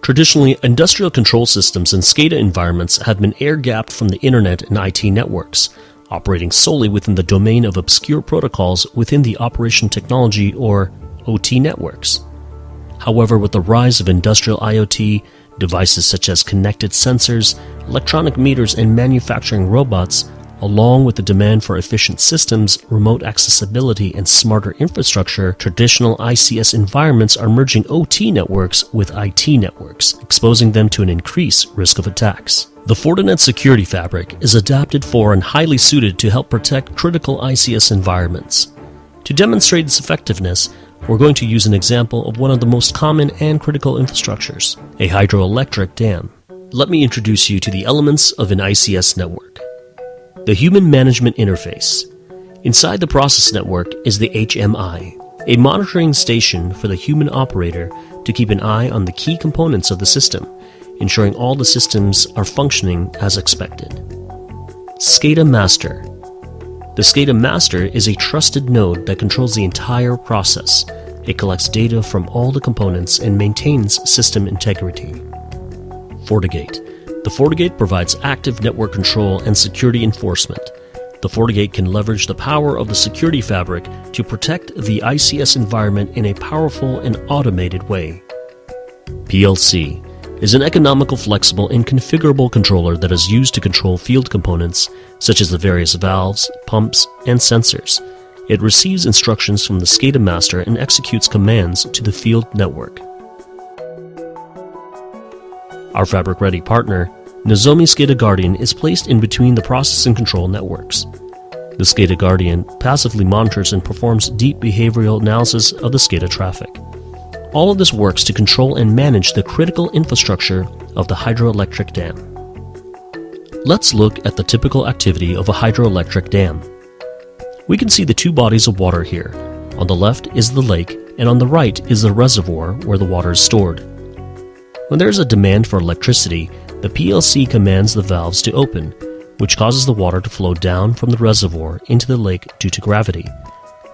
Traditionally, industrial control systems and SCADA environments have been air-gapped from the Internet and IT networks, operating solely within the domain of obscure protocols within the operation technology or OT networks. However, with the rise of industrial IoT, devices such as connected sensors, electronic meters, and manufacturing robots, along with the demand for efficient systems, remote accessibility, and smarter infrastructure, traditional ICS environments are merging OT networks with IT networks, exposing them to an increased risk of attacks. The Fortinet Security Fabric is adapted for and highly suited to help protect critical ICS environments. To demonstrate its effectiveness, we're going to use an example of one of the most common and critical infrastructures, a hydroelectric dam. Let me introduce you to the elements of an ICS network. The Human Management Interface. Inside the process network is the HMI, a monitoring station for the human operator to keep an eye on the key components of the system, ensuring all the systems are functioning as expected. SCADA Master. The SCADA Master is a trusted node that controls the entire process. It collects data from all the components and maintains system integrity. FortiGate. The FortiGate provides active network control and security enforcement. The FortiGate can leverage the power of the security fabric to protect the ICS environment in a powerful and automated way. PLC is an economical, flexible, and configurable controller that is used to control field components such as the various valves, pumps, and sensors. It receives instructions from the SCADA master and executes commands to the field network. Our fabric-ready partner, Nozomi SCADA Guardian, is placed in between the process and control networks. The SCADA Guardian passively monitors and performs deep behavioral analysis of the SCADA traffic. All of this works to control and manage the critical infrastructure of the hydroelectric dam. Let's look at the typical activity of a hydroelectric dam. We can see the two bodies of water here. On the left is the lake, and on the right is the reservoir where the water is stored. When there is a demand for electricity, the PLC commands the valves to open, which causes the water to flow down from the reservoir into the lake due to gravity.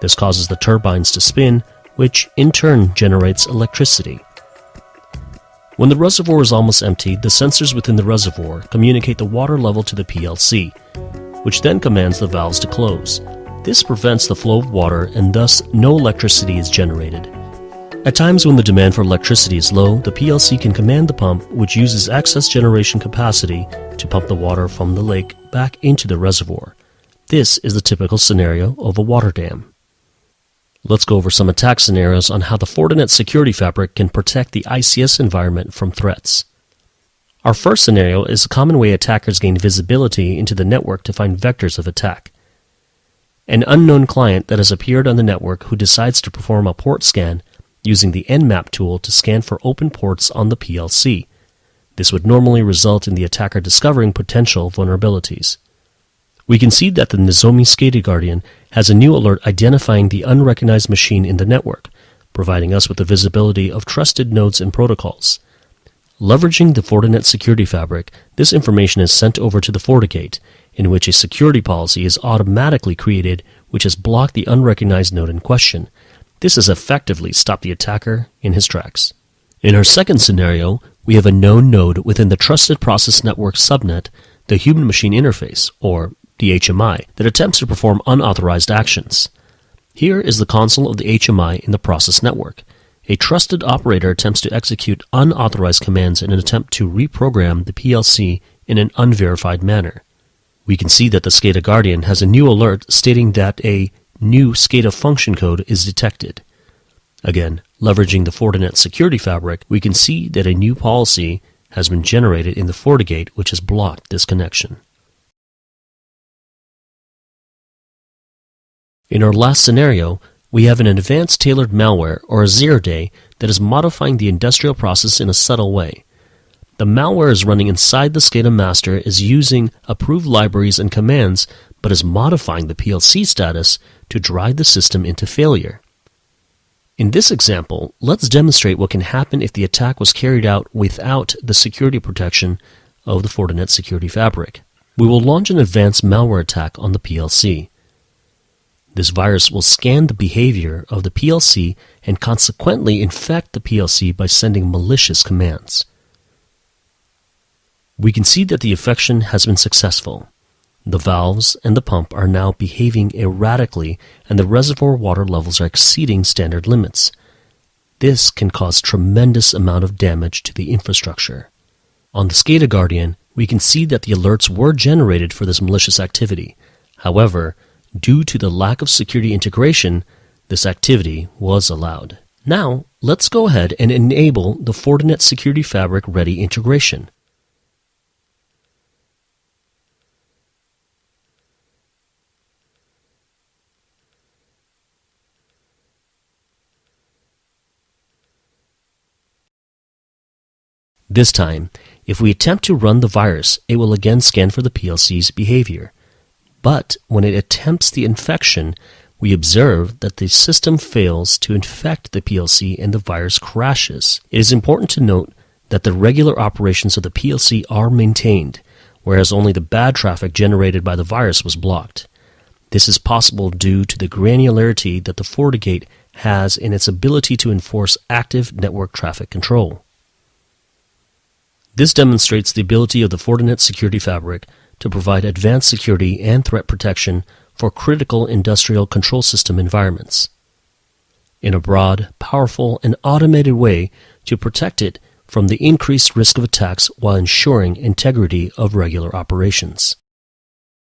This causes the turbines to spin, which in turn generates electricity. When the reservoir is almost empty, the sensors within the reservoir communicate the water level to the PLC, which then commands the valves to close. This prevents the flow of water and thus no electricity is generated. At times when the demand for electricity is low, the PLC can command the pump, which uses excess generation capacity to pump the water from the lake back into the reservoir. This is the typical scenario of a water dam. Let's go over some attack scenarios on how the Fortinet Security Fabric can protect the ICS environment from threats. Our first scenario is a common way attackers gain visibility into the network to find vectors of attack. An unknown client that has appeared on the network who decides to perform a port scan using the Nmap tool to scan for open ports on the PLC. This would normally result in the attacker discovering potential vulnerabilities. We can see that the Nozomi SCADA Guardian has a new alert identifying the unrecognized machine in the network, providing us with the visibility of trusted nodes and protocols. Leveraging the Fortinet Security Fabric, this information is sent over to the FortiGate, in which a security policy is automatically created which has blocked the unrecognized node in question. This has effectively stopped the attacker in his tracks. In our second scenario, we have a known node within the Trusted Process Network subnet, the Human Machine Interface, or the HMI, that attempts to perform unauthorized actions. Here is the console of the HMI in the process network. A trusted operator attempts to execute unauthorized commands in an attempt to reprogram the PLC in an unverified manner. We can see that the SCADA Guardian has a new alert stating that a new SCADA function code is detected. Again, leveraging the Fortinet Security Fabric, we can see that a new policy has been generated in the FortiGate which has blocked this connection. In our last scenario, we have an advanced tailored malware or a zero-day that is modifying the industrial process in a subtle way. The malware is running inside the SCADA master, is using approved libraries and commands, but is modifying the PLC status to drive the system into failure. In this example, let's demonstrate what can happen if the attack was carried out without the security protection of the Fortinet Security Fabric. We will launch an advanced malware attack on the PLC. This virus will scan the behavior of the PLC and consequently infect the PLC by sending malicious commands. We can see that the infection has been successful. The valves and the pump are now behaving erratically, and the reservoir water levels are exceeding standard limits. This can cause tremendous amount of damage to the infrastructure. On the SCADA Guardian, we can see that the alerts were generated for this malicious activity. However, due to the lack of security integration, this activity was allowed. Now, let's go ahead and enable the Fortinet Security Fabric Ready integration. This time, if we attempt to run the virus, it will again scan for the PLC's behavior. But when it attempts the infection, we observe that the system fails to infect the PLC and the virus crashes. It is important to note that the regular operations of the PLC are maintained, whereas only the bad traffic generated by the virus was blocked. This is possible due to the granularity that the FortiGate has in its ability to enforce active network traffic control. This demonstrates the ability of the Fortinet Security Fabric to provide advanced security and threat protection for critical industrial control system environments in a broad, powerful, and automated way to protect it from the increased risk of attacks while ensuring integrity of regular operations.